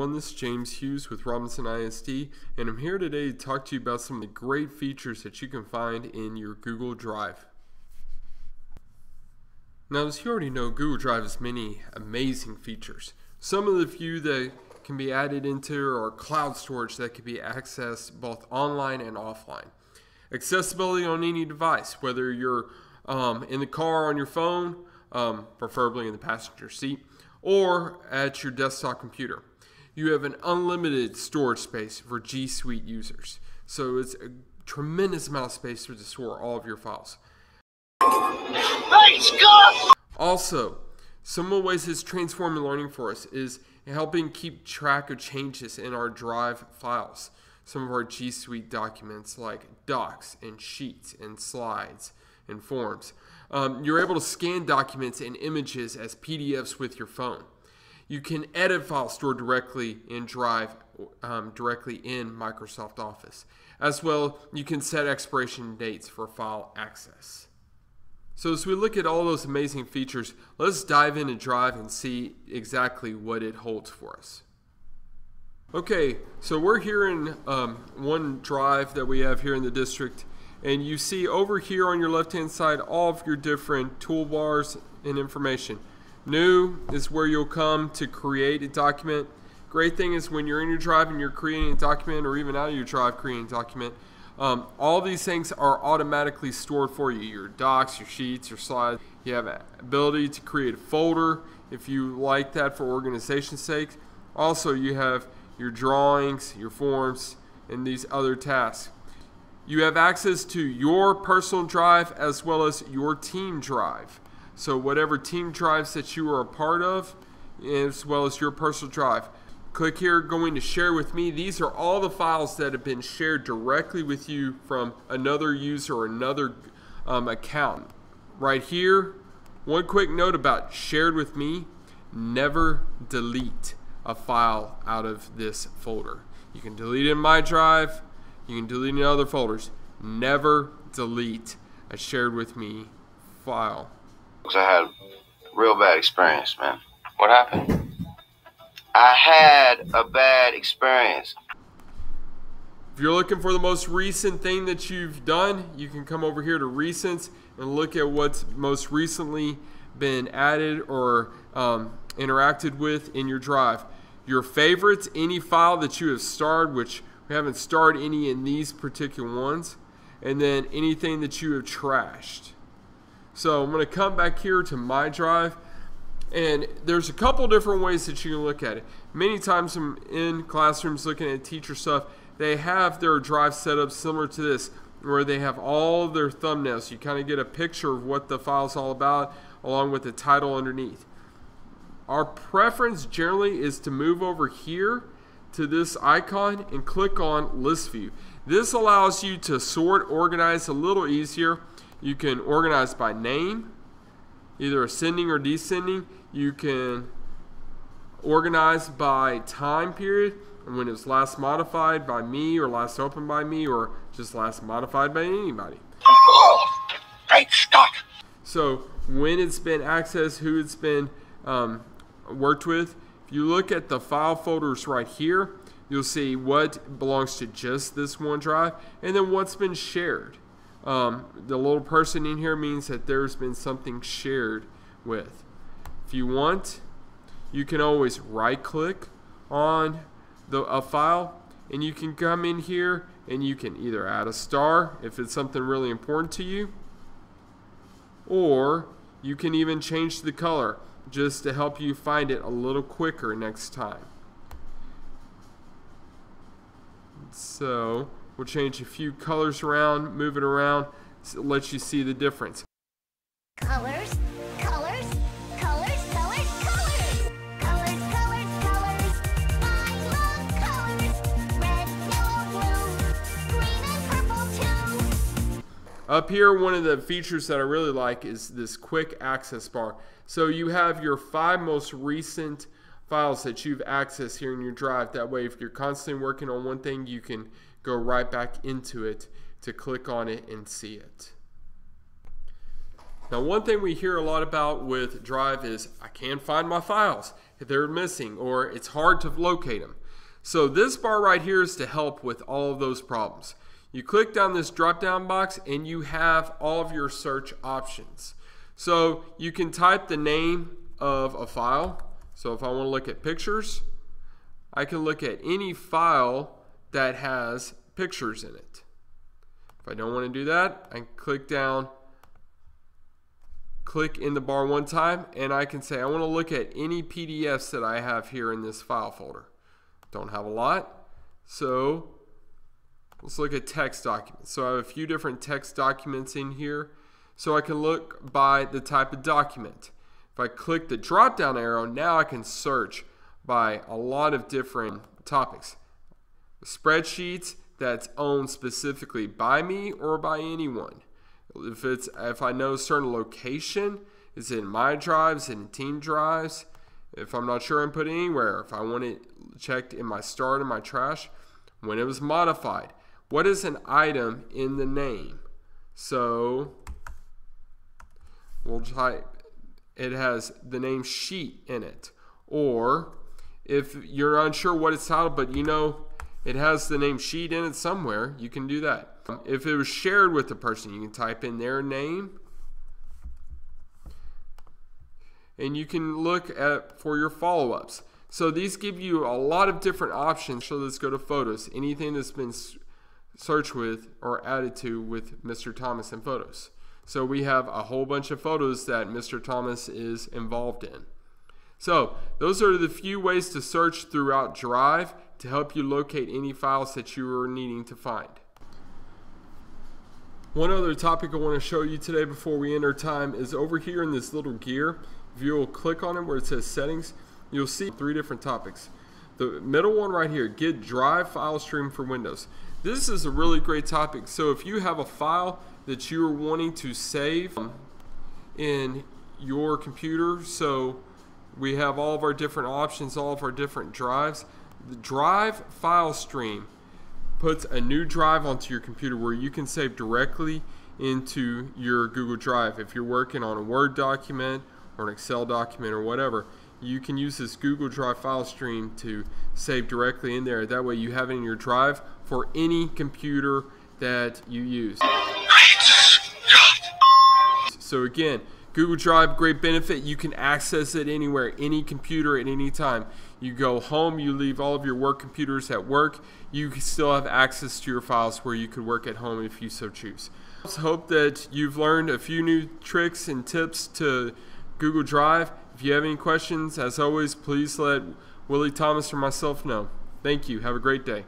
everyone, this is James Hughes with Robinson ISD, and I'm here today to talk to you about some of the great features that you can find in your Google Drive. Now, as you already know, Google Drive has many amazing features. Some of the few that can be added into are cloud storage that can be accessed both online and offline. Accessibility on any device, whether you're in the car on your phone, preferably in the passenger seat, or at your desktop computer. You have an unlimited storage space for G Suite users. So it's a tremendous amount of space to store all of your files. Thanks, God! Also, some of the ways it's transforming learning for us is helping keep track of changes in our Drive files. Some of our G Suite documents like docs and sheets and slides and forms. You're able to scan documents and images as PDFs with your phone. You can edit files stored directly in Drive, directly in Microsoft Office. As well, you can set expiration dates for file access. So as we look at all those amazing features, let's dive into Drive and see exactly what it holds for us. Okay, so we're here in one drive that we have here in the district. And you see over here on your left-hand side all of your different toolbars and information. New is where you'll come to create a document. Great thing is when you're in your Drive and you're creating a document, or even out of your Drive creating a document, all these things are automatically stored for you. Your docs, your sheets, your slides. You have the ability to create a folder if you like that for organization's sake. Also, you have your drawings, your forms, and these other tasks. You have access to your personal drive as well as your team drive. So whatever team drives that you are a part of, as well as your personal drive. Click here, going to share with me. These are all the files that have been shared directly with you from another user or another account. Right here, one quick note about shared with me: never delete a file out of this folder. You can delete it in my drive. You can delete it in other folders. Never delete a shared with me file. I had a real bad experience, man. What happened? I had a bad experience. If you're looking for the most recent thing that you've done, you can come over here to Recents and look at what's most recently been added or interacted with in your drive. Your favorites, any file that you have starred, which we haven't starred any in these particular ones, and then anything that you have trashed. So I'm going to come back here to my drive, and there's a couple different ways that you can look at it. Many times I'm in classrooms looking at teacher stuff, they have their drive set up similar to this, where they have all of their thumbnails. You kind of get a picture of what the file's all about, along with the title underneath. Our preference generally is to move over here to this icon and click on List View. This allows you to sort, organize a little easier. You can organize by name, either ascending or descending. You can organize by time period, and when it was last modified by me, or last opened by me, or just last modified by anybody. Oh, great Scott! So when it's been accessed, who it's been worked with. If you look at the file folders right here, you'll see what belongs to just this one drive, and then what's been shared. The little person in here means that there's been something shared with. If you want, you can always right-click on a file, and you can come in here and you can either add a star if it's something really important to you, or you can even change the color just to help you find it a little quicker next time. So we'll change a few colors around, move it around, so it lets you see the difference. Colors, colors, colors, colors, colors. Colors, colors, colors. I love colors. Red, yellow, blue, green and purple too. Up here, one of the features that I really like is this quick access bar. So you have your 5 most recent files that you've accessed here in your drive. That way, if you're constantly working on one thing, you can go right back into it to click on it and see it. Now, one thing we hear a lot about with Drive is I can't find my files. They're missing, or it's hard to locate them. So this bar right here is to help with all of those problems. You click down this drop-down box and you have all of your search options. So you can type the name of a file. So if I want to look at pictures, I can look at any file that has pictures in it. If I don't want to do that, I can click down, click in the bar one time, and I can say I want to look at any PDFs that I have here in this file folder. Don't have a lot, so let's look at text documents. So I have a few different text documents in here, so I can look by the type of document. If I click the drop down arrow, now I can search by a lot of different topics. Spreadsheets that's owned specifically by me or by anyone. If I know a certain location, is it in my drives, in team drives? If I'm not sure, I'm putting anywhere. If I want it checked in my start and my trash, when it was modified. What is an item in the name? So we'll type, it has the name sheet in it. Or if you're unsure what it's titled, but you know it has the name sheet in it somewhere, you can do that. If it was shared with the person, you can type in their name. And you can look at for your follow-ups. So these give you a lot of different options. So let's go to photos. Anything that's been searched with or added to with Mr. Thomas in photos. So we have a whole bunch of photos that Mr. Thomas is involved in. So those are the few ways to search throughout Drive to help you locate any files that you are needing to find. One other topic I want to show you today before we end our time is over here in this little gear. If you will click on it where it says settings, you'll see 3 different topics. The middle one right here, get Drive file stream for Windows. This is a really great topic. So if you have a file that you are wanting to save in your computer, so we have all of our different options, all of our different drives. The Drive file stream puts a new drive onto your computer where you can save directly into your Google Drive. If you're working on a Word document or an Excel document or whatever, you can use this Google Drive file stream to save directly in there. That way you have it in your drive for any computer that you use. So again, Google Drive, great benefit. You can access it anywhere, any computer at any time. You go home, you leave all of your work computers at work, you can still have access to your files where you could work at home if you so choose. I hope that you've learned a few new tricks and tips to Google Drive. If you have any questions, as always, please let Willie Thomas or myself know. Thank you. Have a great day.